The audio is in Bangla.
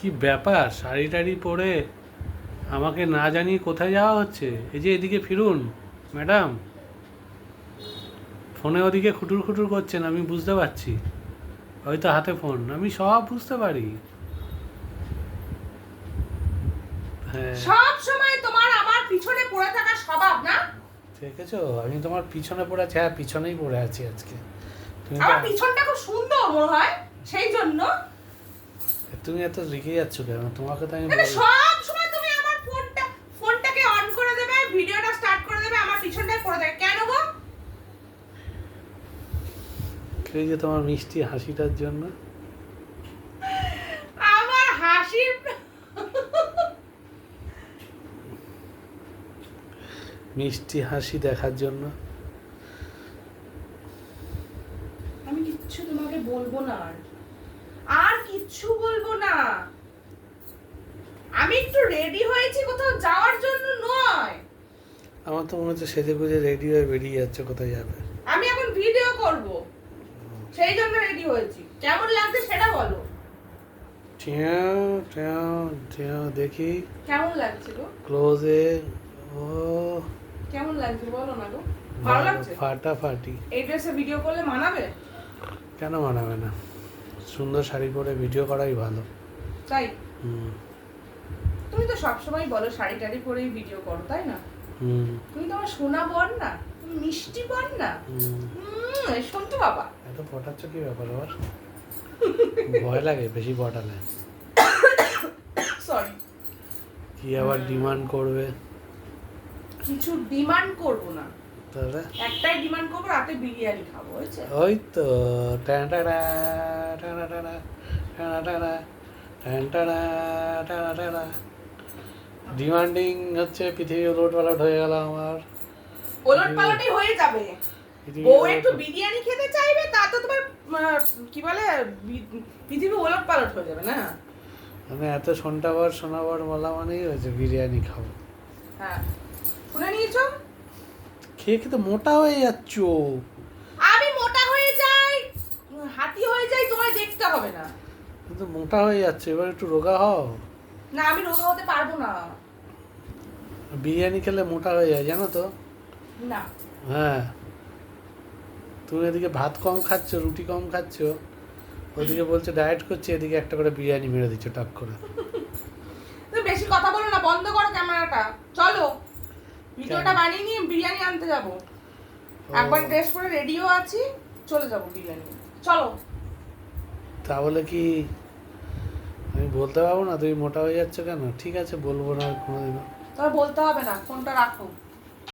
কি ব্যাপার, শাড়ি টাড়ি পরে আমাকে না জানিয়ে কোথায় যাওয়া হচ্ছে? এই যে এদিকে ফিরুন ম্যাডাম। ফোনে ওদিকে খুটুর খুটুর করছেন, আমি বুঝতে পারছি। হয়তো হাতে ফোন, আমি সব বুঝতে পারি। হ্যাঁ, সব সময় তোমার আমার পিছনে পড়ে থাকার স্বভাব না? দেখেছো আমি তোমার পিছনে পড়ে আছি। হ্যাঁ, পিছনেই পড়ে আছি আজকে। তুমি আমার তো- পিছনটা খুব সুন্দর মনে হয়, সেই জন্য। তুমি এত রেগে যাচ্ছ কেন? তোমাকে তো আমি মানে বলি- সব সময় তুমি আমার ফোনটাকে অন করে দেবে, ভিডিওটা স্টার্ট করে দেবে, আমার পিছনটায় পড়ে থাকে কেন গো? এই যে তোমার মিষ্টি হাসিটার জন্য। আমার হাসির মিষ্টি হাসি দেখার জন্য। আমি কিচ্ছু তোমাকে বলবো না, আর কিচ্ছু বলবো না। আমি একটু রেডি হয়েছি কোথাও যাওয়ার জন্য নয়। আমার তো মনে হচ্ছে সেজে গুজে রেডি হয়ে বেরিয়ে যাচ্ছে, কোথায় যাবে? আমি এখন ভিডিও করব, সেই জন্য রেডি হয়েছি। কেমন লাগছে সেটা বলো। টিয়াও টিয়াও টিয়াও দেখি কেমন লাগছে গো? ক্লোজে। ও কেমন লাগছে বলো না গো? ভালো লাগছে? ফাটাফাটি। এই ড্রেসে ভিডিও করলে মানাবে? কেন মানাবে না? সুন্দর শাড়ি পরে ভিডিও করাই ভালো। তাই? হুম তুমি তো সবসময় বলো শাড়ি টাড়ি পরেই ভিডিও করো, তাই না? হুম তুমি তো আমার সোনা বর না, তুমি মিষ্টি বর না। হুম। শুনতো বাবা। এত পটাচ্ছ কি ব্যাপার আবার? ভয় লাগে বেশি পটালে। সরি। কি আবার ডিমান্ড করবে? কিছু ডিমান্ড করব না, তাহলে একটাই ডিমান্ড করবো, রাতে বিরিয়ানি খাবো, হয়েছে? ওই তো টানা টানা টানা টানা টানা টানা টানা টানা টানা। ডিমান্ডিং হচ্ছে পৃথিবী উলট পালট হয়ে গেল আমার। ওলট পালটই হয়ে যাবে। পৃথিবী বউ উলট- একটু বিরিয়ানি খেতে চাইবে, তা তো তোমার কি বলে পৃথিবী ওলট পালট হয়ে যাবে না? মানে এত শোনাবার বলা মানেই হয়েছে বিরিয়ানি খাবো। হ্যাঁ, শুনে নিয়েছো? খেয়ে খেয়ে তো মোটা হয়ে যাচ্ছ। আমি মোটা হয়ে যাই, হাতি হয়ে যাই, তোমায় দেখতে হবে না। কিন্তু মোটা হয়ে যাচ্ছে, এবার একটু রোগা হও। না, আমি রোগা হতে পারবো না। বিরিয়ানি খেলে মোটা হয়ে যায় জানো তো। না, হ্যাঁ, তুমি এদিকে ভাত কম খাচ্ছ, রুটি কম খাচ্ছ, ওদিকে বলছো ডায়েট করছে, এদিকে একটা করে বিরিয়ানি মেরে দিচ্ছ টাক করে। তুমি বেশি কথা বলো না, বন্ধ করো ক্যামেরাটা। চলো, ভিডিওটা বানিয়ে নিয়ে বিরিয়ানি আনতে যাবো। একবার ড্রেস করে রেডিও আছি, চলে যাবো বিরিয়ানি। চলো। তাহলে কি আমি বলতে পারবো না তুমি মোটা হয়ে যাচ্ছ কেন? ঠিক আছে, বলবো না আর কোনোদিনও। তবে বলতে হবে না, ফোনটা রাখো।